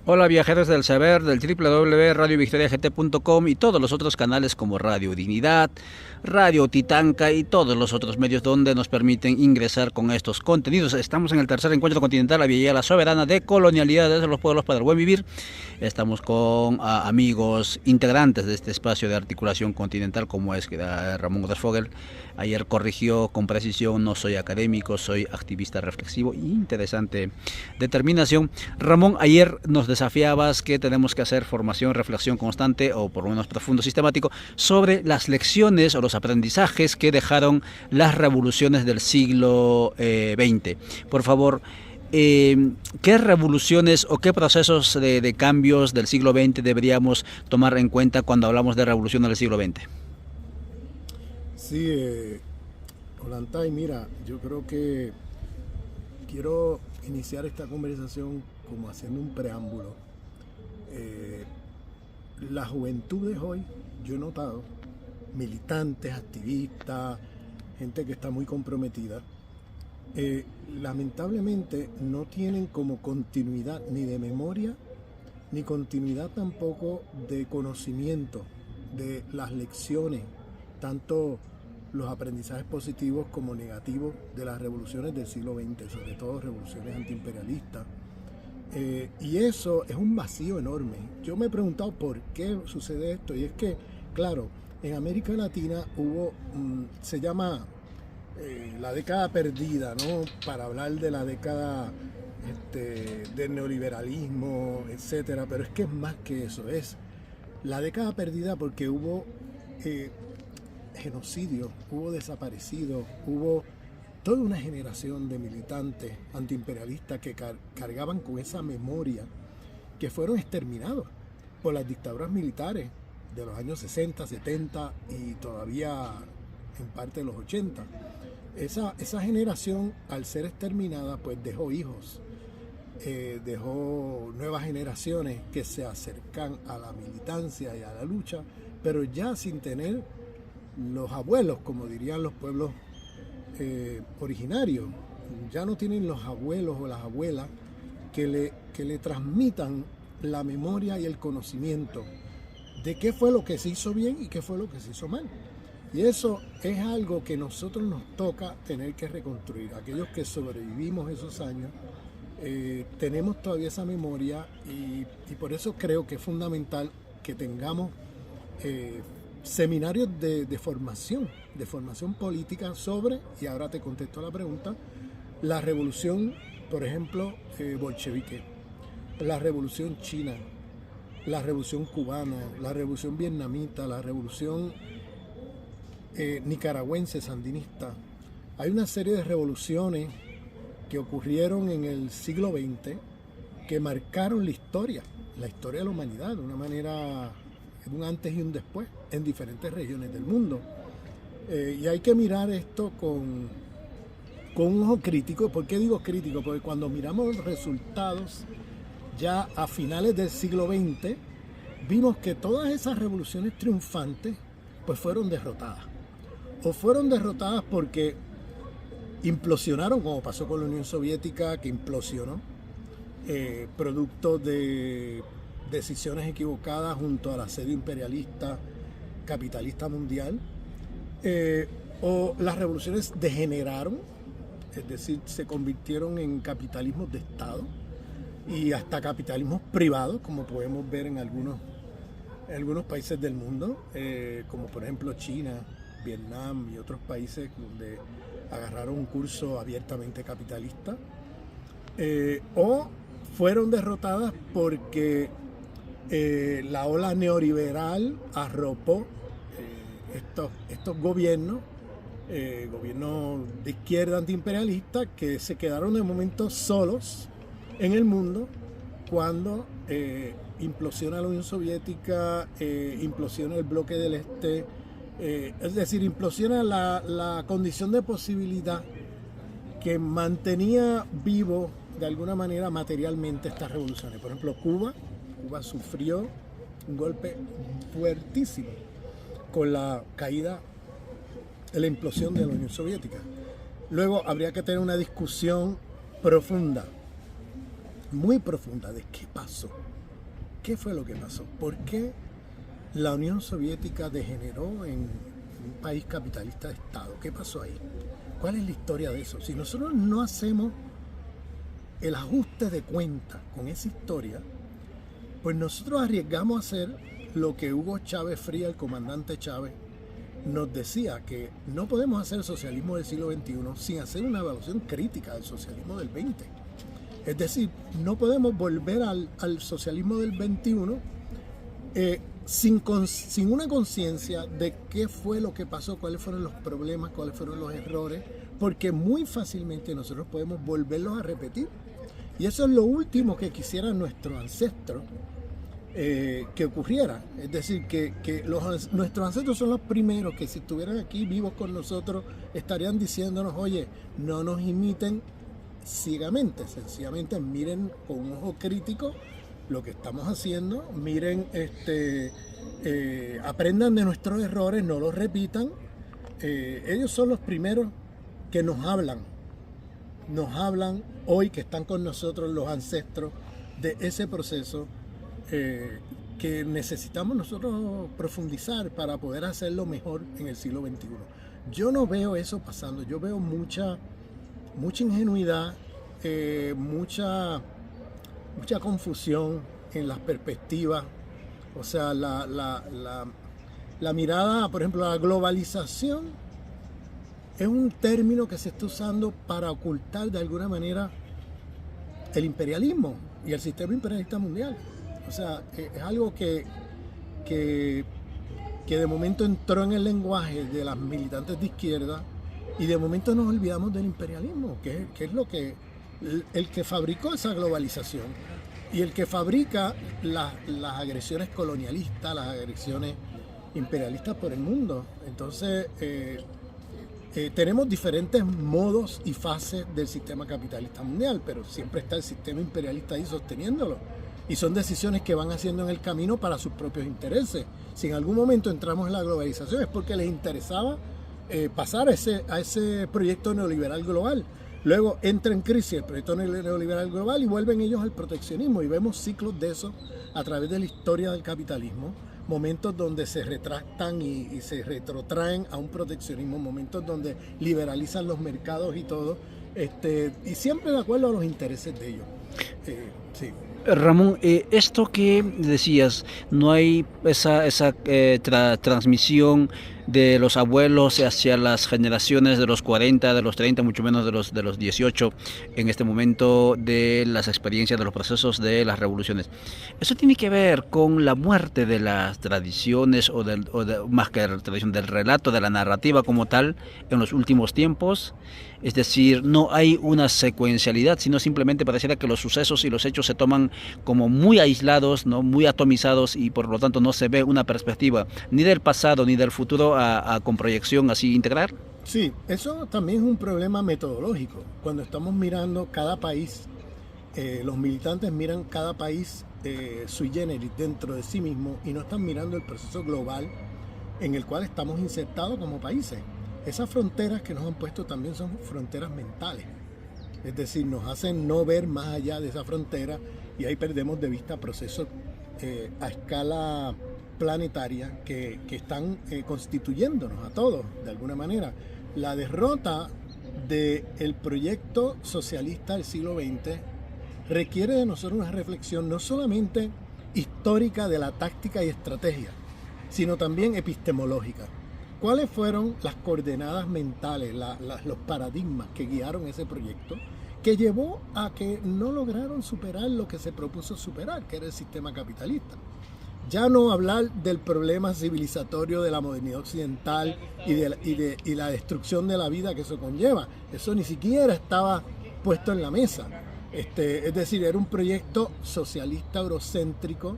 Hola viajeros del saber del www.radiovictoriagt.com y todos los otros canales como Radio Dignidad, Radio Titanca y todos los otros medios donde nos permiten ingresar con estos contenidos. Estamos en el tercer encuentro continental, la Villa Soberana de Colonialidades de los Pueblos para el Buen Vivir. Estamos con amigos integrantes de este espacio de articulación continental como es Ramón Gómez Fogel. Ayer corrigió con precisión, no soy académico, soy activista reflexivo. Interesante determinación. Ramón, ayer nos desafiabas que tenemos que hacer formación, reflexión constante o por lo menos profundo, sistemático sobre las lecciones o los aprendizajes que dejaron las revoluciones del siglo XX. Por favor, ¿qué revoluciones o qué procesos de cambios del siglo XX deberíamos tomar en cuenta cuando hablamos de revolución del siglo XX? Sí, Olantay, mira, yo creo que quiero iniciar esta conversación como haciendo un preámbulo. La juventud de hoy, yo he notado, militantes, activistas, gente que está muy comprometida, lamentablemente no tienen como continuidad ni de memoria, ni continuidad tampoco de conocimiento de las lecciones, tanto los aprendizajes positivos como negativos de las revoluciones del siglo XX, sobre todo revoluciones antiimperialistas. Y eso es un vacío enorme. Yo me he preguntado por qué sucede esto, y es que, claro, en América Latina hubo, se llama la década perdida, ¿no? Para hablar de la década del neoliberalismo, etcétera, pero es que es más que eso, es la década perdida porque hubo genocidio, hubo desaparecidos, hubo toda una generación de militantes antiimperialistas que cargaban con esa memoria, que fueron exterminados por las dictaduras militares de los años 60, 70 y todavía en parte de los 80. Esa generación, al ser exterminada, pues dejó hijos, dejó nuevas generaciones que se acercan a la militancia y a la lucha, pero ya sin tener los abuelos, como dirían los pueblos originarios. Ya no tienen los abuelos o las abuelas que le transmitan la memoria y el conocimiento de qué fue lo que se hizo bien y qué fue lo que se hizo mal. Y eso es algo que nosotros nos toca tener que reconstruir. Aquellos que sobrevivimos esos años, tenemos todavía esa memoria y por eso creo que es fundamental que tengamos seminarios de formación política sobre, y ahora te contesto la pregunta, la revolución, por ejemplo, bolchevique, la revolución china, la revolución cubana, la revolución vietnamita, la revolución nicaragüense, sandinista. Hay una serie de revoluciones que ocurrieron en el siglo XX que marcaron la historia de la humanidad de una manera, un antes y un después en diferentes regiones del mundo. Y hay que mirar esto con un ojo crítico. ¿Por qué digo crítico? Porque cuando miramos los resultados ya a finales del siglo XX, vimos que todas esas revoluciones triunfantes pues fueron derrotadas. O fueron derrotadas porque implosionaron, como pasó con la Unión Soviética, que implosionó, producto de decisiones equivocadas junto al asedio imperialista, capitalista mundial, o las revoluciones degeneraron, es decir, se convirtieron en capitalismos de Estado y hasta capitalismos privados, como podemos ver en algunos países del mundo, como por ejemplo China, Vietnam y otros países donde agarraron un curso abiertamente capitalista, o fueron derrotadas porque la ola neoliberal arropó estos gobiernos de izquierda antiimperialista, que se quedaron de momento solos en el mundo cuando implosiona la Unión Soviética, implosiona el bloque del Este, es decir, implosiona la condición de posibilidad que mantenía vivo de alguna manera materialmente estas revoluciones. Por ejemplo, Cuba sufrió un golpe fuertísimo con la caída, la implosión de la Unión Soviética. Luego habría que tener una discusión profunda muy profunda de qué pasó, qué fue lo que pasó, por qué la Unión Soviética degeneró en un país capitalista de Estado, qué pasó ahí, cuál es la historia de eso. Si nosotros no hacemos el ajuste de cuenta con esa historia, pues nosotros arriesgamos a hacer lo que Hugo Chávez Frías, el comandante Chávez, nos decía, que no podemos hacer el socialismo del siglo XXI sin hacer una evaluación crítica del socialismo del XX. Es decir, no podemos volver al socialismo del XXI sin una conciencia de qué fue lo que pasó, cuáles fueron los problemas, cuáles fueron los errores, porque muy fácilmente nosotros podemos volverlos a repetir. Y eso es lo último que quisieran nuestros ancestros que ocurriera. Es decir, que nuestros ancestros son los primeros que, si estuvieran aquí vivos con nosotros, estarían diciéndonos: oye, no nos imiten ciegamente, sencillamente miren con un ojo crítico lo que estamos haciendo, miren, aprendan de nuestros errores, no los repitan. Ellos son los primeros que nos hablan hoy, que están con nosotros los ancestros, de ese proceso que necesitamos nosotros profundizar para poder hacerlo mejor en el siglo XXI. Yo no veo eso pasando, yo veo mucha ingenuidad, mucha confusión en las perspectivas. O sea, la mirada, por ejemplo, la globalización es un término que se está usando para ocultar de alguna manera el imperialismo y el sistema imperialista mundial. O sea, es algo que de momento entró en el lenguaje de las militantes de izquierda, y de momento nos olvidamos del imperialismo, que es lo que el que fabricó esa globalización y el que fabrica las agresiones colonialistas, las agresiones imperialistas por el mundo. Entonces, tenemos diferentes modos y fases del sistema capitalista mundial, pero siempre está el sistema imperialista ahí sosteniéndolo. Y son decisiones que van haciendo en el camino para sus propios intereses. Si en algún momento entramos en la globalización, es porque les interesaba pasar a ese proyecto neoliberal global. Luego entra en crisis el proyecto neoliberal global y vuelven ellos al proteccionismo, y vemos ciclos de eso a través de la historia del capitalismo, momentos donde se retractan y se retrotraen a un proteccionismo, momentos donde liberalizan los mercados y todo, y siempre de acuerdo a los intereses de ellos. Sí. Ramón, esto que decías, no hay esa transmisión de los abuelos hacia las generaciones de los 40, de los 30, mucho menos de los 18, en este momento, de las experiencias, de los procesos de las revoluciones. ¿Eso tiene que ver con la muerte de las tradiciones más que la tradición, del relato, de la narrativa como tal en los últimos tiempos? Es decir, no hay una secuencialidad, sino simplemente pareciera que los sucesos y los hechos se toman como muy aislados, ¿no?, muy atomizados, y por lo tanto no se ve una perspectiva ni del pasado ni del futuro con proyección así integral. Sí, eso también es un problema metodológico. Cuando estamos mirando cada país, los militantes miran cada país sui generis dentro de sí mismo, y no están mirando el proceso global en el cual estamos insertados como países. Esas fronteras que nos han puesto también son fronteras mentales. Es decir, nos hacen no ver más allá de esa frontera, y ahí perdemos de vista procesos a escala planetaria que están constituyéndonos a todos de alguna manera. La derrota del proyecto socialista del siglo XX requiere de nosotros una reflexión no solamente histórica de la táctica y estrategia, sino también epistemológica. ¿Cuáles fueron las coordenadas mentales, los paradigmas que guiaron ese proyecto, que llevó a que no lograron superar lo que se propuso superar, que era el sistema capitalista? Ya no hablar del problema civilizatorio de la modernidad occidental y la destrucción de la vida que eso conlleva. Eso ni siquiera estaba puesto en la mesa. Es decir, era un proyecto socialista eurocéntrico,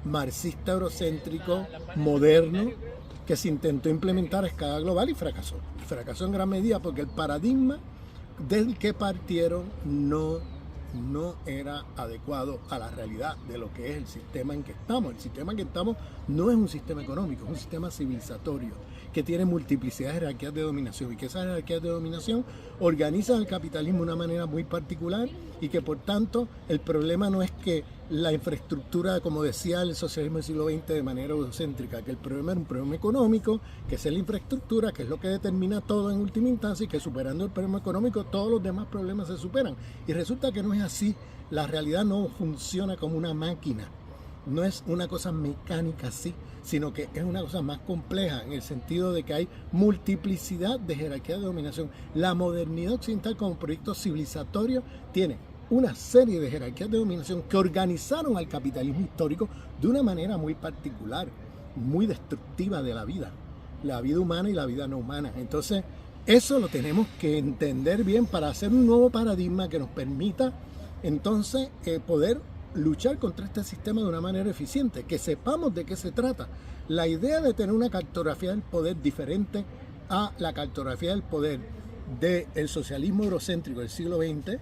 marxista eurocéntrico, moderno, que se intentó implementar a escala global y fracasó. Y fracasó en gran medida porque el paradigma del que partieron no era adecuado a la realidad de lo que es el sistema en que estamos. El sistema en que estamos no es un sistema económico, es un sistema civilizatorio. que tiene multiplicidad de jerarquías de dominación y que esas jerarquías de dominación organizan el capitalismo de una manera muy particular y que por tanto el problema no es que la infraestructura, como decía el socialismo del siglo XX de manera eurocéntrica, que el problema era un problema económico, que es la infraestructura, que es lo que determina todo en última instancia y que superando el problema económico todos los demás problemas se superan. Y resulta que no es así, la realidad no funciona como una máquina. No es una cosa mecánica así, sino que es una cosa más compleja en el sentido de que hay multiplicidad de jerarquías de dominación. La modernidad occidental como proyecto civilizatorio tiene una serie de jerarquías de dominación que organizaron al capitalismo histórico de una manera muy particular, muy destructiva de la vida humana y la vida no humana. Entonces, eso lo tenemos que entender bien para hacer un nuevo paradigma que nos permita entonces poder luchar contra este sistema de una manera eficiente, que sepamos de qué se trata. La idea de tener una cartografía del poder diferente a la cartografía del poder del socialismo eurocéntrico del siglo XX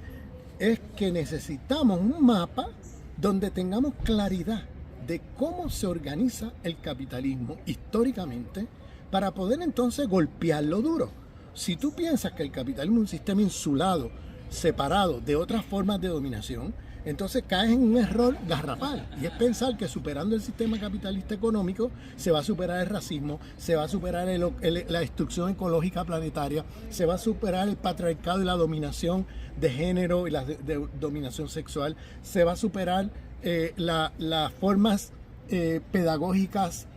es que necesitamos un mapa donde tengamos claridad de cómo se organiza el capitalismo históricamente para poder entonces golpearlo duro. Si tú piensas que el capitalismo es un sistema insulado, separado de otras formas de dominación, entonces caes en un error garrafal y es pensar que superando el sistema capitalista económico se va a superar el racismo, se va a superar la destrucción ecológica planetaria, se va a superar el patriarcado y la dominación de género y la dominación sexual, se va a superar las formas pedagógicas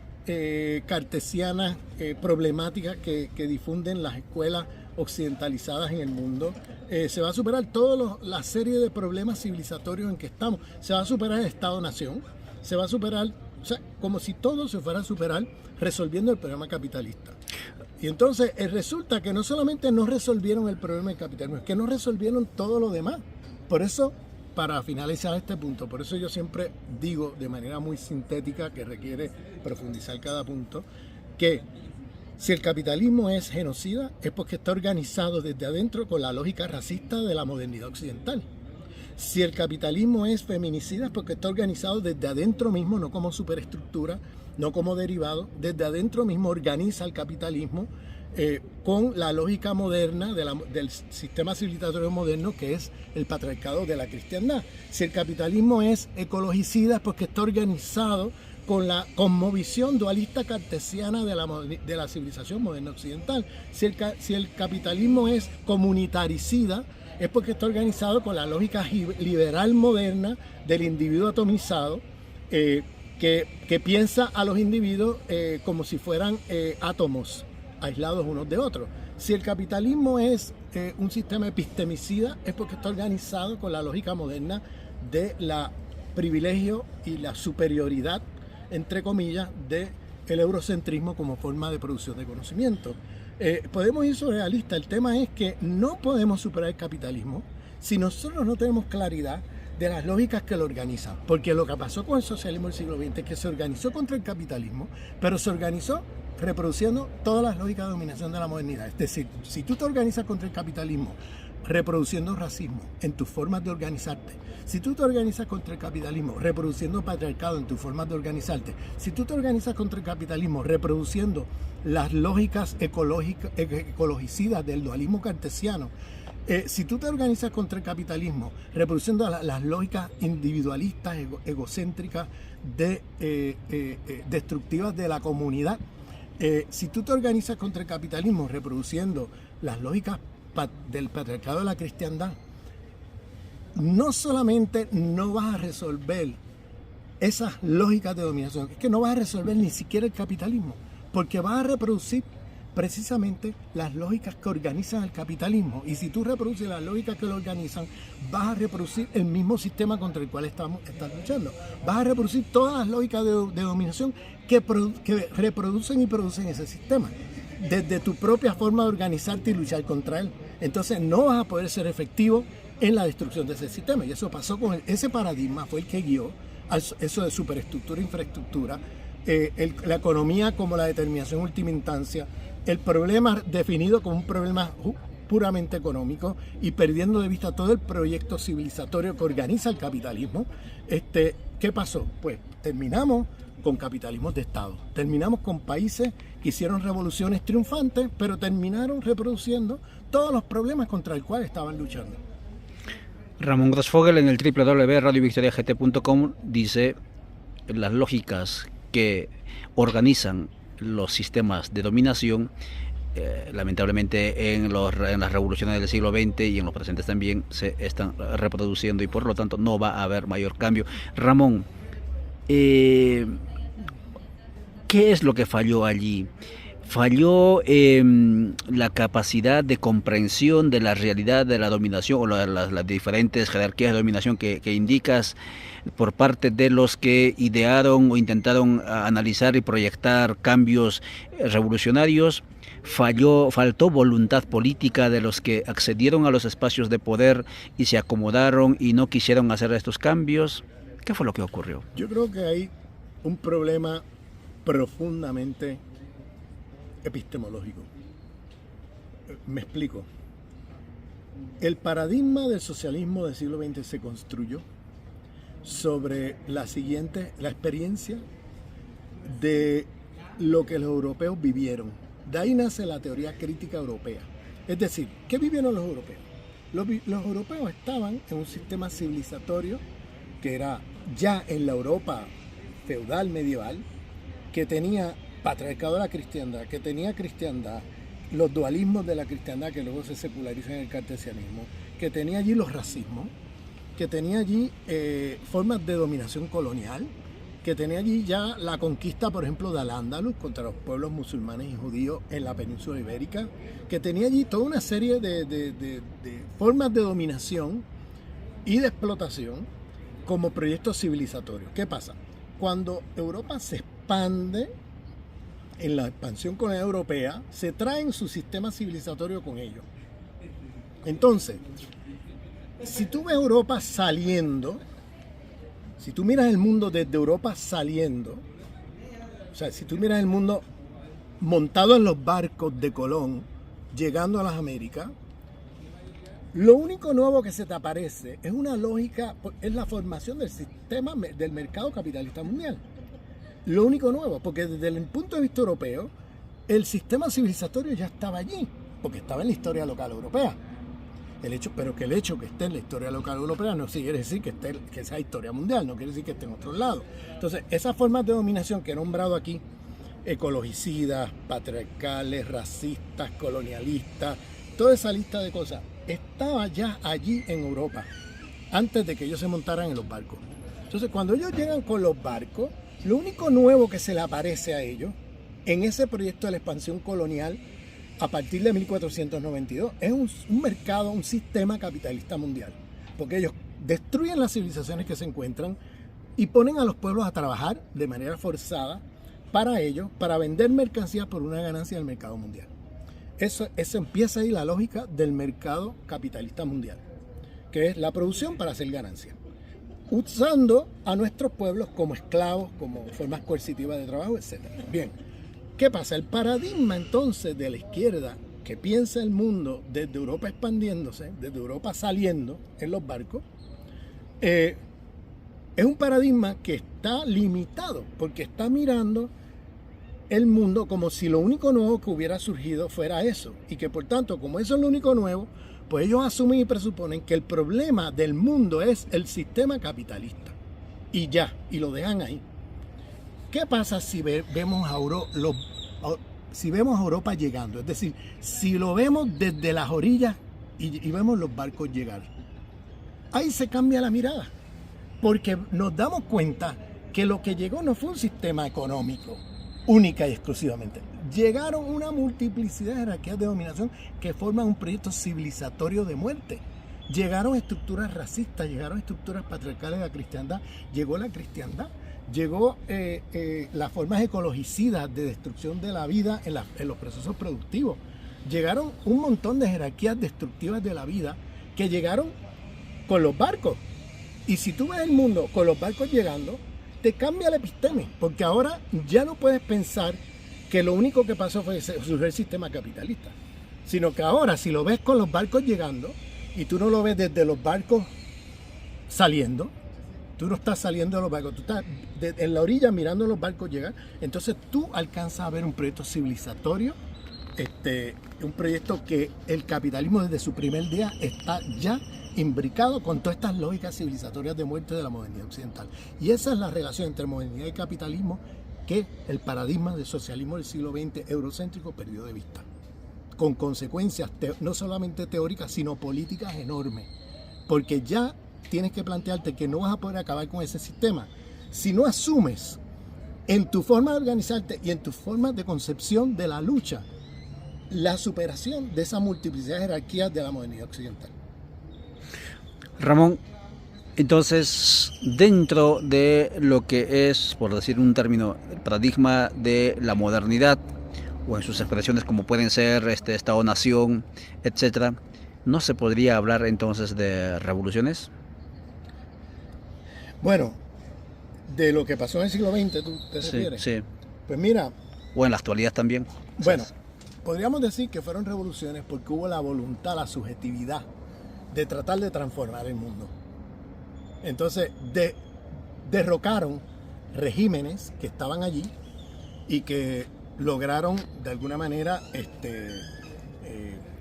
cartesianas problemáticas que difunden las escuelas occidentalizadas en el mundo, se va a superar toda la serie de problemas civilizatorios en que estamos, se va a superar el Estado-Nación, se va a superar, o sea, como si todo se fuera a superar resolviendo el problema capitalista. Y entonces resulta que no solamente no resolvieron el problema del capitalismo, es que no resolvieron todo lo demás. Por eso, para finalizar este punto, por eso yo siempre digo de manera muy sintética, que requiere profundizar cada punto, que si el capitalismo es genocida, es porque está organizado desde adentro con la lógica racista de la modernidad occidental. Si el capitalismo es feminicida, es porque está organizado desde adentro mismo, no como superestructura, no como derivado, desde adentro mismo organiza el capitalismo con la lógica moderna del sistema civilizatorio moderno, que es el patriarcado de la cristiandad. Si el capitalismo es ecologicida, es porque está organizado con la cosmovisión dualista cartesiana de la civilización moderna occidental. Si el capitalismo es comunitaricida, es porque está organizado con la lógica liberal moderna del individuo atomizado, que piensa a los individuos como si fueran átomos aislados unos de otros. Si el capitalismo es un sistema epistemicida, es porque está organizado con la lógica moderna de la privilegio y la superioridad, entre comillas, del eurocentrismo como forma de producción de conocimiento. Podemos ir sobre la lista. El tema es que no podemos superar el capitalismo si nosotros no tenemos claridad de las lógicas que lo organizan. Porque lo que pasó con el socialismo del siglo XX es que se organizó contra el capitalismo, pero se organizó reproduciendo todas las lógicas de dominación de la modernidad. Es decir, si tú te organizas contra el capitalismo reproduciendo racismo en tus formas de organizarte, si tú te organizas contra el capitalismo reproduciendo patriarcado en tus formas de organizarte, si tú te organizas contra el capitalismo reproduciendo las lógicas ecologicidas del dualismo cartesiano, si tú te organizas contra el capitalismo reproduciendo las lógicas individualistas, egocéntricas, destructivas de la comunidad, si tú te organizas contra el capitalismo reproduciendo las lógicas del patriarcado de la cristiandad, no solamente no vas a resolver esas lógicas de dominación, es que no vas a resolver ni siquiera el capitalismo, porque vas a reproducir precisamente las lógicas que organizan el capitalismo. Y si tú reproduces las lógicas que lo organizan, vas a reproducir el mismo sistema contra el cual estás luchando. Vas a reproducir todas las lógicas de dominación que reproducen y producen ese sistema, desde tu propia forma de organizarte y luchar contra él. Entonces no vas a poder ser efectivo en la destrucción de ese sistema. Y eso pasó con ese paradigma, fue el que guió a eso de superestructura e infraestructura, la economía como la determinación en última instancia, el problema definido como un problema puramente económico y perdiendo de vista todo el proyecto civilizatorio que organiza el capitalismo. ¿Qué pasó? Pues terminamos con capitalismos de Estado. Terminamos con países que hicieron revoluciones triunfantes, pero terminaron reproduciendo todos los problemas contra los cuales estaban luchando. Ramón Grossfogel en el www.radiovictoriagt.com dice: las lógicas que organizan los sistemas de dominación, lamentablemente en las revoluciones del siglo XX y en los presentes también se están reproduciendo, y por lo tanto no va a haber mayor cambio. Ramón, ¿qué es lo que falló allí? Falló la capacidad de comprensión de la realidad de la dominación, o las diferentes jerarquías de dominación que indicas, por parte de los que idearon o intentaron analizar y proyectar cambios revolucionarios. Faltó voluntad política de los que accedieron a los espacios de poder y se acomodaron y no quisieron hacer estos cambios. ¿Qué fue lo que ocurrió? Yo creo que hay un problema profundamente epistemológico. Me explico. El paradigma del socialismo del siglo XX se construyó sobre la experiencia de lo que los europeos vivieron. De ahí nace la teoría crítica europea. Es decir, ¿qué vivieron los europeos? Los europeos estaban en un sistema civilizatorio que era ya en la Europa feudal medieval, que tenía patriarcado de la cristiandad, que tenía cristiandad, los dualismos de la cristiandad que luego se secularizan en el cartesianismo, que tenía allí los racismos, que tenía allí formas de dominación colonial, que tenía allí ya la conquista, por ejemplo, de Al-Ándalus contra los pueblos musulmanes y judíos en la península ibérica, que tenía allí toda una serie de formas de dominación y de explotación como proyectos civilizatorios. ¿Qué pasa? Cuando Europa se expande, en la expansión colonial europea, se traen su sistema civilizatorio con ellos. Entonces, si tú ves Europa saliendo, si tú miras el mundo desde Europa saliendo, o sea, si tú miras el mundo montado en los barcos de Colón, llegando a las Américas, lo único nuevo que se te aparece es una lógica, es la formación del sistema del mercado capitalista mundial. Lo único nuevo, porque desde el punto de vista europeo, el sistema civilizatorio ya estaba allí, porque estaba en la historia local europea. Pero que el hecho que esté en la historia local europea no quiere decir que sea historia mundial, no quiere decir que esté en otro lado. Entonces, esas formas de dominación que he nombrado aquí, ecologicidas, patriarcales, racistas, colonialistas, toda esa lista de cosas, estaba ya allí en Europa, antes de que ellos se montaran en los barcos. Entonces, cuando ellos llegan con los barcos, lo único nuevo que se le aparece a ellos en ese proyecto de la expansión colonial a partir de 1492 es un mercado, un sistema capitalista mundial, porque ellos destruyen las civilizaciones que se encuentran y ponen a los pueblos a trabajar de manera forzada para ellos, para vender mercancías por una ganancia del mercado mundial. Eso empieza ahí la lógica del mercado capitalista mundial, que es la producción para hacer ganancia, usando a nuestros pueblos como esclavos, como formas coercitivas de trabajo, etc. Bien, ¿qué pasa? El paradigma entonces de la izquierda que piensa el mundo desde Europa expandiéndose, desde Europa saliendo en los barcos, es un paradigma que está limitado, porque está mirando el mundo como si lo único nuevo que hubiera surgido fuera eso, y que por tanto, como eso es lo único nuevo, pues ellos asumen y presuponen que el problema del mundo es el sistema capitalista. Y ya, y lo dejan ahí. ¿Qué pasa si vemos a Europa llegando? Es decir, si lo vemos desde las orillas y vemos los barcos llegar. Ahí se cambia la mirada, porque nos damos cuenta que lo que llegó no fue un sistema económico, única y exclusivamente. Llegaron una multiplicidad de jerarquías de dominación que forman un proyecto civilizatorio de muerte. Llegaron estructuras racistas, llegaron estructuras patriarcales de la cristiandad, llegó la cristiandad, llegó las formas ecologicidas de destrucción de la vida en los procesos productivos. Llegaron un montón de jerarquías destructivas de la vida que llegaron con los barcos. Y si tú ves el mundo con los barcos llegando, te cambia la episteme, porque ahora ya no puedes pensar que lo único que pasó fue surgir el sistema capitalista, sino que ahora si lo ves con los barcos llegando y tú no lo ves desde los barcos saliendo, Tú no estás saliendo de los barcos, tú estás en la orilla mirando los barcos llegar. Entonces tú alcanzas a ver un proyecto civilizatorio, un proyecto que el capitalismo desde su primer día está ya imbricado con todas estas lógicas civilizatorias de muerte de la modernidad occidental. Y esa es la relación entre modernidad y capitalismo que el paradigma del socialismo del siglo XX eurocéntrico perdió de vista, con consecuencias no solamente teóricas, sino políticas enormes. Porque ya tienes que plantearte que no vas a poder acabar con ese sistema si no asumes en tu forma de organizarte y en tu forma de concepción de la lucha la superación de esa multiplicidad de jerarquías de la modernidad occidental. Ramón, entonces, dentro de lo que es, por decir un término, el paradigma de la modernidad, o en sus expresiones como pueden ser Estado-nación, etcétera, ¿no se podría hablar entonces de revoluciones? Bueno, de lo que pasó en el siglo XX, ¿tú te refieres? Sí. Pues mira... O en la actualidad también. Bueno, podríamos decir que fueron revoluciones porque hubo la voluntad, la subjetividad de tratar de transformar el mundo. Entonces, derrocaron regímenes que estaban allí y que lograron de alguna manera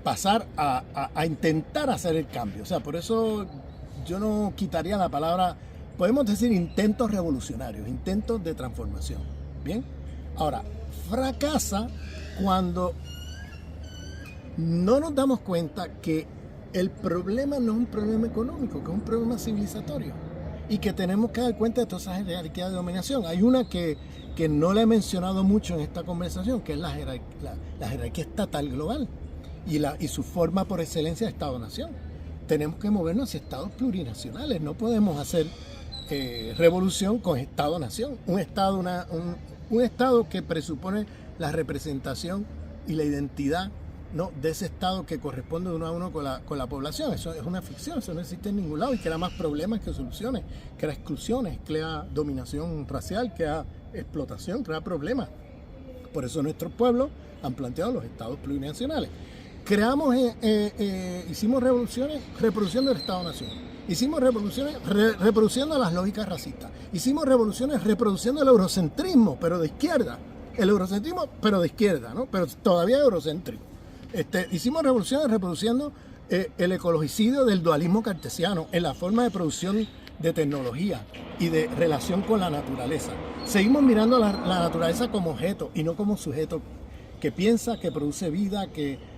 pasar a intentar hacer el cambio. O sea, por eso yo no quitaría la palabra, podemos decir intentos revolucionarios, intentos de transformación. Bien, ahora, fracasa cuando no nos damos cuenta que el problema no es un problema económico, que es un problema civilizatorio y que tenemos que dar cuenta de todas esas jerarquías de dominación. Hay una que no la he mencionado mucho en esta conversación, que es la jerarquía estatal global y su forma por excelencia de Estado-nación. Tenemos que movernos hacia estados plurinacionales, no podemos hacer revolución con Estado-nación. Un Estado que presupone la representación y la identidad, ¿no?, de ese Estado que corresponde uno a uno con la población. Eso es una ficción, eso no existe en ningún lado y crea más problemas que soluciones, crea exclusiones, crea dominación racial, crea explotación, crea problemas. Por eso nuestros pueblos han planteado los estados plurinacionales. Hicimos revoluciones reproduciendo el Estado-nación. Hicimos revoluciones reproduciendo las lógicas racistas. Hicimos revoluciones reproduciendo el eurocentrismo, pero de izquierda. El eurocentrismo, pero de izquierda, ¿no? Pero todavía eurocéntrico. Hicimos revoluciones reproduciendo el ecologicidio del dualismo cartesiano en la forma de producción de tecnología y de relación con la naturaleza. Seguimos mirando la naturaleza como objeto y no como sujeto que piensa, que produce vida,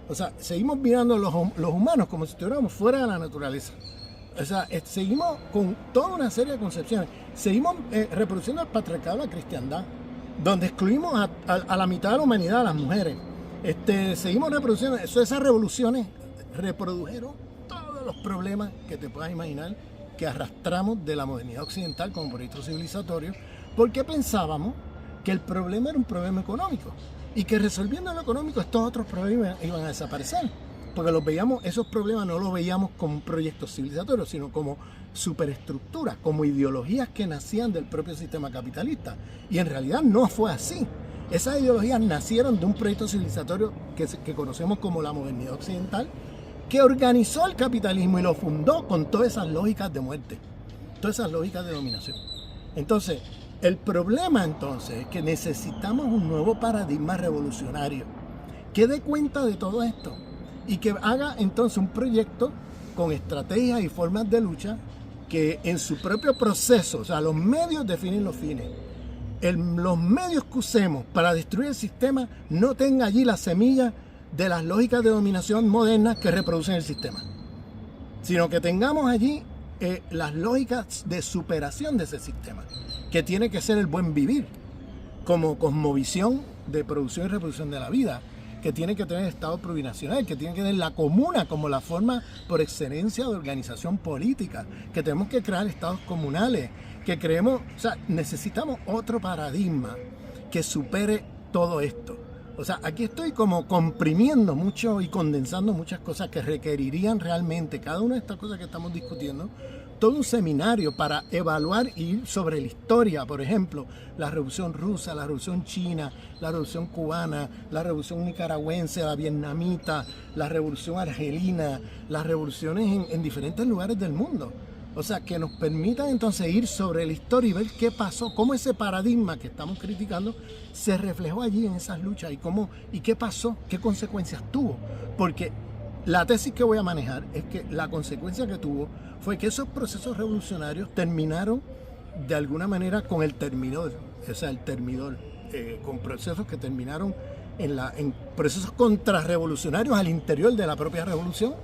o sea, seguimos mirando los humanos como si estuviéramos fuera de la naturaleza. O sea, seguimos con toda una serie de concepciones. Seguimos reproduciendo el patriarcado de la cristiandad, donde excluimos a la mitad de la humanidad, a las mujeres. Seguimos reproduciendo, esas revoluciones reprodujeron todos los problemas que te puedas imaginar que arrastramos de la modernidad occidental como proyecto civilizatorio, porque pensábamos que el problema era un problema económico y que resolviendo lo económico estos otros problemas iban a desaparecer, porque esos problemas no los veíamos como un proyecto civilizatorio, sino como superestructuras, como ideologías que nacían del propio sistema capitalista, y en realidad no fue así. Esas ideologías nacieron de un proyecto civilizatorio que conocemos como la modernidad occidental, que organizó el capitalismo y lo fundó con todas esas lógicas de muerte, todas esas lógicas de dominación. Entonces, el problema entonces es que necesitamos un nuevo paradigma revolucionario que dé cuenta de todo esto y que haga entonces un proyecto con estrategias y formas de lucha que en su propio proceso, o sea, los medios definen los fines. Los medios que usemos para destruir el sistema no tenga allí la semilla de las lógicas de dominación modernas que reproducen el sistema, sino que tengamos allí las lógicas de superación de ese sistema, que tiene que ser el buen vivir, como cosmovisión de producción y reproducción de la vida, que tiene que tener estado plurinacional, que tiene que tener la comuna como la forma por excelencia de organización política, que tenemos que crear estados comunales, que necesitamos otro paradigma que supere todo esto. O sea, aquí estoy como comprimiendo mucho y condensando muchas cosas que requerirían realmente, cada una de estas cosas que estamos discutiendo, todo un seminario para evaluar y ir sobre la historia, por ejemplo, la Revolución Rusa, la Revolución China, la Revolución Cubana, la Revolución Nicaragüense, la Vietnamita, la Revolución Argelina, las revoluciones en diferentes lugares del mundo. O sea, que nos permitan entonces ir sobre la historia y ver qué pasó, cómo ese paradigma que estamos criticando se reflejó allí en esas luchas y qué pasó, qué consecuencias tuvo. Porque la tesis que voy a manejar es que la consecuencia que tuvo fue que esos procesos revolucionarios terminaron de alguna manera con el termidor, o sea, el termidor, con procesos que terminaron en procesos contrarrevolucionarios al interior de la propia revolución,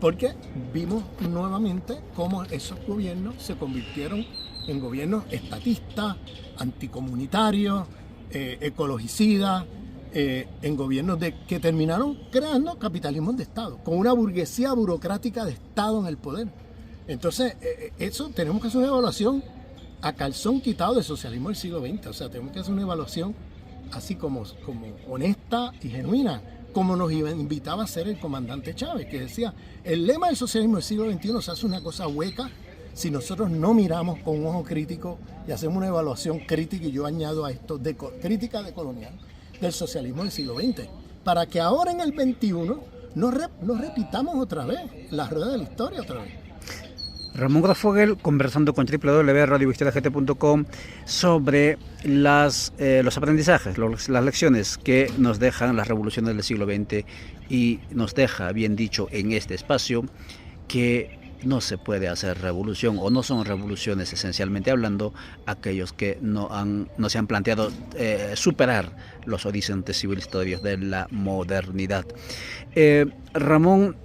porque vimos nuevamente cómo esos gobiernos se convirtieron en gobiernos estatistas, anticomunitarios, ecologicidas, en gobiernos que terminaron creando capitalismos de Estado, con una burguesía burocrática de Estado en el poder. Entonces, eso tenemos que hacer una evaluación a calzón quitado del socialismo del siglo XX. O sea, tenemos que hacer una evaluación así como honesta y genuina, como nos invitaba a hacer el comandante Chávez, que decía, el lema del socialismo del siglo XXI se hace una cosa hueca si nosotros no miramos con un ojo crítico y hacemos una evaluación crítica, y yo añado a esto crítica decolonial del socialismo del siglo XX, para que ahora en el XXI no repitamos otra vez la rueda de la historia otra vez. Ramón Grosfoguel conversando con www.radiohistoriagt.com sobre los aprendizajes, las lecciones que nos dejan las revoluciones del siglo XX, y nos deja, bien dicho, en este espacio que no se puede hacer revolución, o no son revoluciones esencialmente hablando, aquellos que no se han planteado superar los horizontes civilizatorios de la modernidad. Ramón,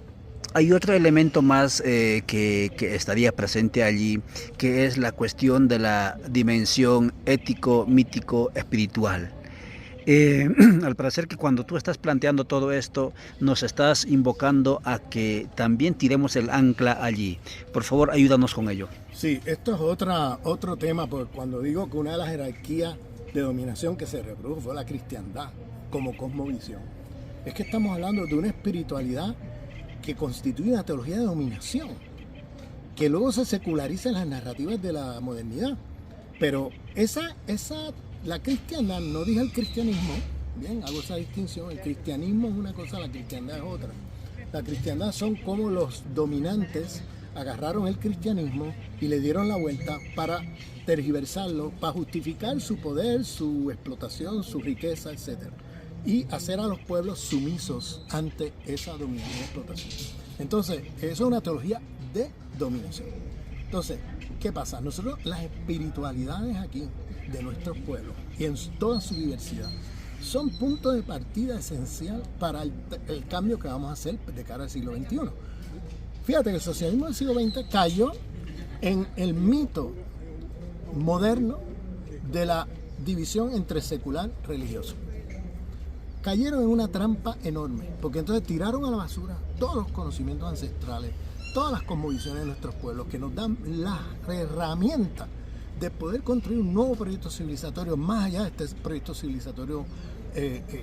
hay otro elemento más que estaría presente allí, que es la cuestión de la dimensión ético, mítico, espiritual. Al parecer que cuando tú estás planteando todo esto, nos estás invocando a que también tiremos el ancla allí. Por favor, ayúdanos con ello. Sí, esto es otro tema, porque cuando digo que una de las jerarquías de dominación que se reprodujo fue la cristiandad como cosmovisión, es que estamos hablando de una espiritualidad que constituye una teología de dominación, que luego se seculariza en las narrativas de la modernidad. Pero la cristiandad, no dije el cristianismo, bien, hago esa distinción, el cristianismo es una cosa, la cristiandad es otra. La cristiandad son como los dominantes agarraron el cristianismo y le dieron la vuelta para tergiversarlo, para justificar su poder, su explotación, su riqueza, etc. Y hacer a los pueblos sumisos ante esa dominación y explotación. Entonces, eso es una teología de dominación. Entonces, ¿qué pasa? Nosotros, las espiritualidades aquí de nuestros pueblos y en toda su diversidad son puntos de partida esencial para el cambio que vamos a hacer de cara al siglo XXI. Fíjate que el socialismo del siglo XX cayó en el mito moderno de la división entre secular y religioso. Cayeron en una trampa enorme, porque entonces tiraron a la basura todos los conocimientos ancestrales, todas las cosmovisiones de nuestros pueblos, que nos dan la herramienta de poder construir un nuevo proyecto civilizatorio más allá de este proyecto civilizatorio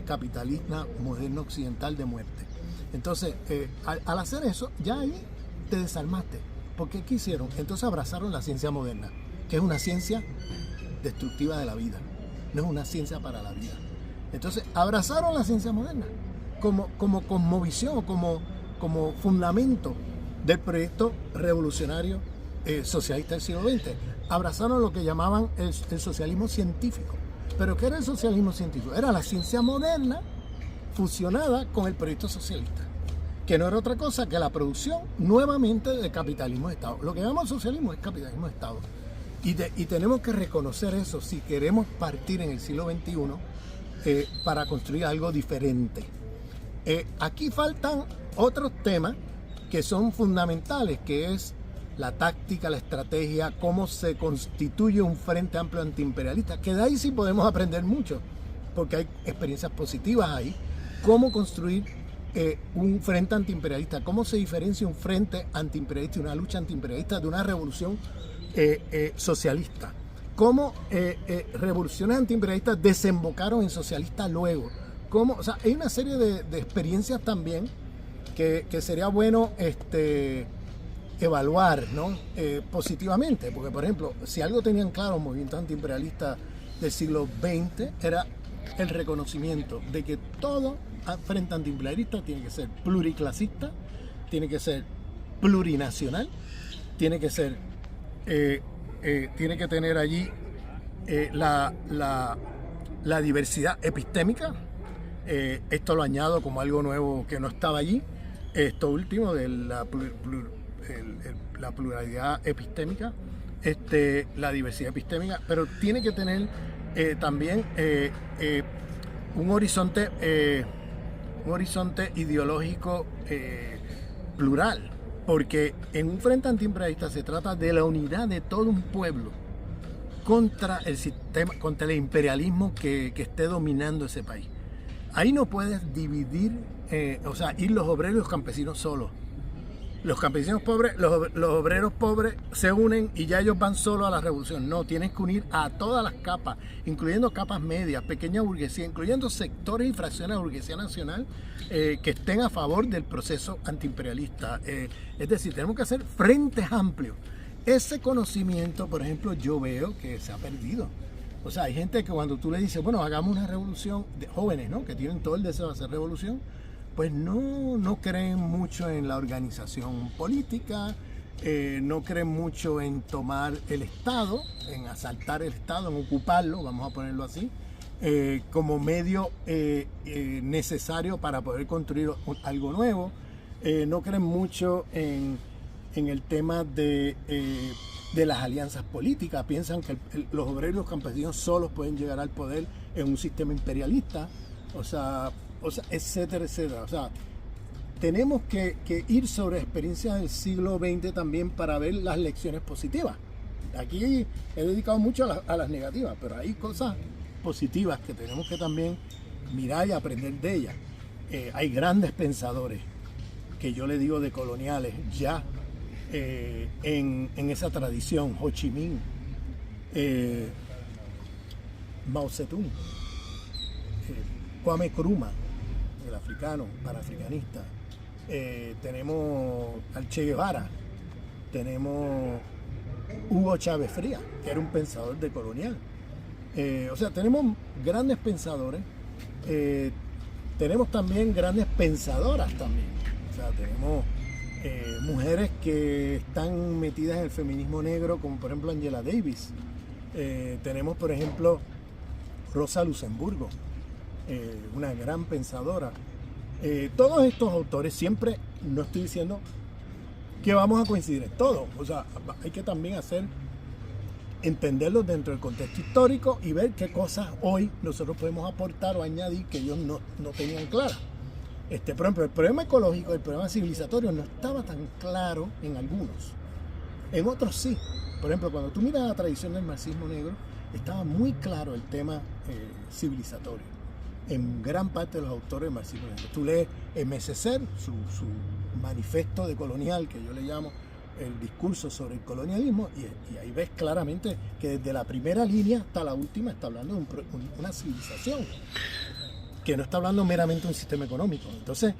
capitalista, moderno, occidental de muerte. Entonces, al hacer eso, ya ahí te desarmaste. ¿Por qué hicieron? Entonces abrazaron la ciencia moderna, que es una ciencia destructiva de la vida, no es una ciencia para la vida. Entonces abrazaron la ciencia moderna como cosmovisión, como fundamento del proyecto revolucionario socialista del siglo XX. Abrazaron lo que llamaban el socialismo científico. ¿Pero qué era el socialismo científico? Era la ciencia moderna fusionada con el proyecto socialista, que no era otra cosa que la producción nuevamente de capitalismo de Estado. Lo que llamamos socialismo es capitalismo de Estado. Y tenemos que reconocer eso si queremos partir en el siglo XXI para construir algo diferente. Aquí faltan otros temas que son fundamentales, que es la táctica, la estrategia, cómo se constituye un frente amplio antiimperialista, que de ahí sí podemos aprender mucho, porque hay experiencias positivas ahí. Cómo construir un frente antiimperialista, cómo se diferencia un frente antiimperialista y una lucha antiimperialista de una revolución socialista. Cómo revoluciones antiimperialistas desembocaron en socialistas luego. O sea, hay una serie de experiencias también que sería bueno evaluar, ¿no? Positivamente, porque por ejemplo, si algo tenían claro los movimientos antiimperialistas del siglo XX era el reconocimiento de que todo frente antiimperialista tiene que ser pluriclasista, tiene que ser plurinacional, tiene que ser tiene que tener allí la diversidad epistémica. Esto lo añado como algo nuevo que no estaba allí. Esto último de la pluralidad epistémica, la diversidad epistémica, pero tiene que tener también un horizonte ideológico plural, porque en un frente antiimperialista se trata de la unidad de todo un pueblo contra el sistema, contra el imperialismo que esté dominando ese país. Ahí no puedes dividir, ir los obreros y los campesinos solos. Los campesinos pobres, los obreros pobres se unen y ya ellos van solos a la revolución. No, tienes que unir a todas las capas, incluyendo capas medias, pequeña burguesía, incluyendo sectores y fracciones de la burguesía nacional que estén a favor del proceso antiimperialista. Es decir, tenemos que hacer frentes amplios. Ese conocimiento, por ejemplo, yo veo que se ha perdido. O sea, hay gente que cuando tú le dices, bueno, hagamos una revolución, de jóvenes, ¿no?, que tienen todo el deseo de hacer revolución, pues no creen mucho en la organización política, no creen mucho en tomar el Estado, en asaltar el Estado, en ocuparlo, vamos a ponerlo así, como medio necesario para poder construir algo nuevo. No creen mucho en el tema de las alianzas políticas. Piensan que los obreros y los campesinos solos pueden llegar al poder en un sistema imperialista, o sea, etcétera, etcétera. O sea, tenemos que ir sobre experiencias del siglo XX también para ver las lecciones positivas. Aquí he dedicado mucho a las negativas, pero hay cosas positivas que tenemos que también mirar y aprender de ellas. Hay grandes pensadores, que yo le digo de coloniales, ya en esa tradición. Ho Chi Minh, Mao Zedong, Kwame Nkrumah, el africano, panafricanista. Tenemos al Che Guevara, tenemos Hugo Chávez Frías, que era un pensador decolonial. O sea, tenemos grandes pensadores, tenemos también grandes pensadoras también. O sea, tenemos mujeres que están metidas en el feminismo negro, como por ejemplo Angela Davis. Tenemos, por ejemplo, Rosa Luxemburgo, una gran pensadora. Todos estos autores, siempre, no estoy diciendo que vamos a coincidir en todo, o sea, hay que también entenderlos dentro del contexto histórico y ver qué cosas hoy nosotros podemos aportar o añadir que ellos no tenían claras. Por ejemplo, el problema ecológico, el problema civilizatorio no estaba tan claro en algunos, en otros sí. Por ejemplo, cuando tú miras la tradición del marxismo negro, estaba muy claro el tema civilizatorio en gran parte de los autores del marxismo negro. Tú lees MSC, su manifiesto decolonial, que yo le llamo el discurso sobre el colonialismo, y ahí ves claramente que desde la primera línea hasta la última está hablando de una civilización, que no está hablando meramente de un sistema económico. Entonces,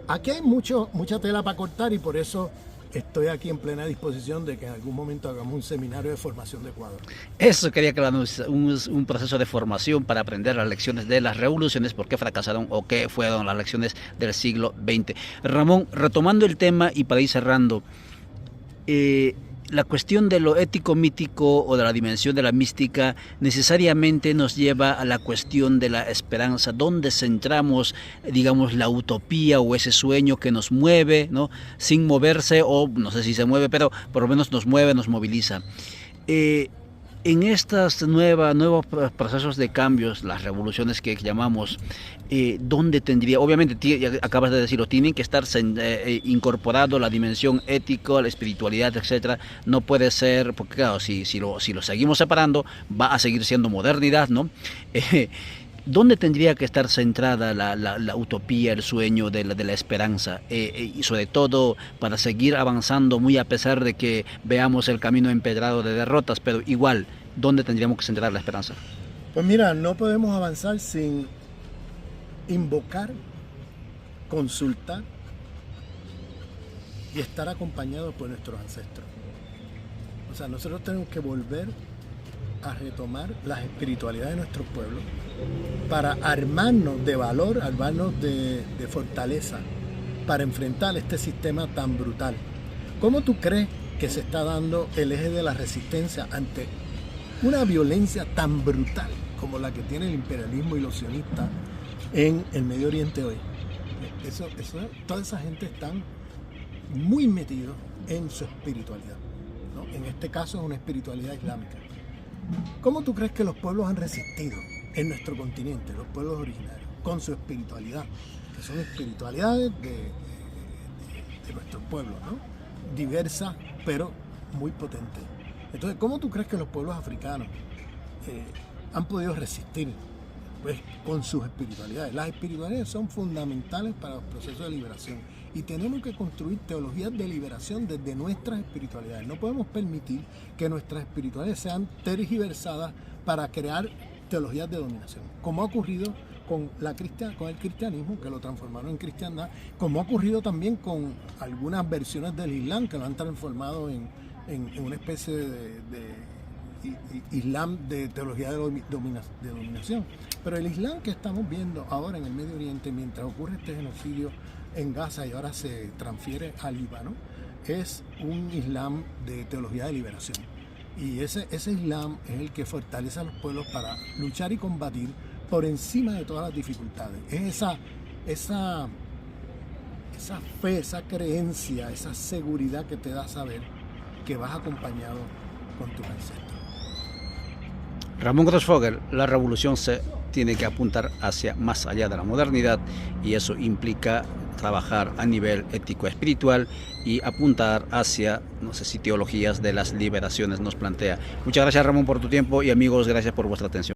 aquí hay mucha tela para cortar, y por eso estoy aquí en plena disposición de que en algún momento hagamos un seminario de formación de cuadros. Eso quería que hablamos, un proceso de formación para aprender las lecciones de las revoluciones, por qué fracasaron o qué fueron las lecciones del siglo XX. Ramón, retomando el tema y para ir cerrando, la cuestión de lo ético mítico o de la dimensión de la mística necesariamente nos lleva a la cuestión de la esperanza, donde centramos, digamos, la utopía o ese sueño que nos mueve, ¿no?, sin moverse, o no sé si se mueve, pero por lo menos nos mueve, nos moviliza. En estos nuevos procesos de cambios, las revoluciones que llamamos, ¿dónde tendría? Obviamente, acabas de decirlo, tienen que estar incorporado la dimensión ética, la espiritualidad, etcétera. No puede ser, porque claro, si lo seguimos separando, va a seguir siendo modernidad, ¿no? ¿Dónde tendría que estar centrada la utopía, el sueño de la esperanza? Y sobre todo para seguir avanzando, muy a pesar de que veamos el camino empedrado de derrotas, pero igual, ¿dónde tendríamos que centrar la esperanza? Pues mira, no podemos avanzar sin invocar, consultar y estar acompañados por nuestros ancestros. O sea, nosotros tenemos que volver a retomar las espiritualidades de nuestros pueblos para armarnos de valor, armarnos de fortaleza para enfrentar este sistema tan brutal. ¿Cómo tú crees que se está dando el eje de la resistencia ante una violencia tan brutal como la que tiene el imperialismo y los sionistas en el Medio Oriente hoy. Toda esa gente están muy metidos en su espiritualidad, ¿no? En este caso es una espiritualidad islámica. ¿Cómo tú crees que los pueblos han resistido en nuestro continente, los pueblos originarios, con su espiritualidad? Que son espiritualidades de nuestros pueblos, ¿no? Diversas, pero muy potentes. Entonces, ¿cómo tú crees que los pueblos africanos han podido resistir? Pues con sus espiritualidades. Las espiritualidades son fundamentales para los procesos de liberación y tenemos que construir teologías de liberación desde nuestras espiritualidades. No podemos permitir que nuestras espiritualidades sean tergiversadas para crear teologías de dominación, como ha ocurrido con el cristianismo, que lo transformaron en cristiandad, como ha ocurrido también con algunas versiones del Islam, que lo han transformado en una especie de Islam de teología de dominación. Pero el Islam que estamos viendo ahora en el Medio Oriente, mientras ocurre este genocidio en Gaza y ahora se transfiere al Líbano, es un Islam de teología de liberación. Y ese Islam es el que fortalece a los pueblos para luchar y combatir por encima de todas las dificultades. Es esa fe, esa creencia, esa seguridad que te da saber que vas acompañado con tus ancestros. Ramón Grossfogel, la revolución se tiene que apuntar hacia más allá de la modernidad y eso implica trabajar a nivel ético-espiritual y apuntar hacia, no sé si teologías de las liberaciones nos plantea. Muchas gracias, Ramón, por tu tiempo y amigos, gracias por vuestra atención.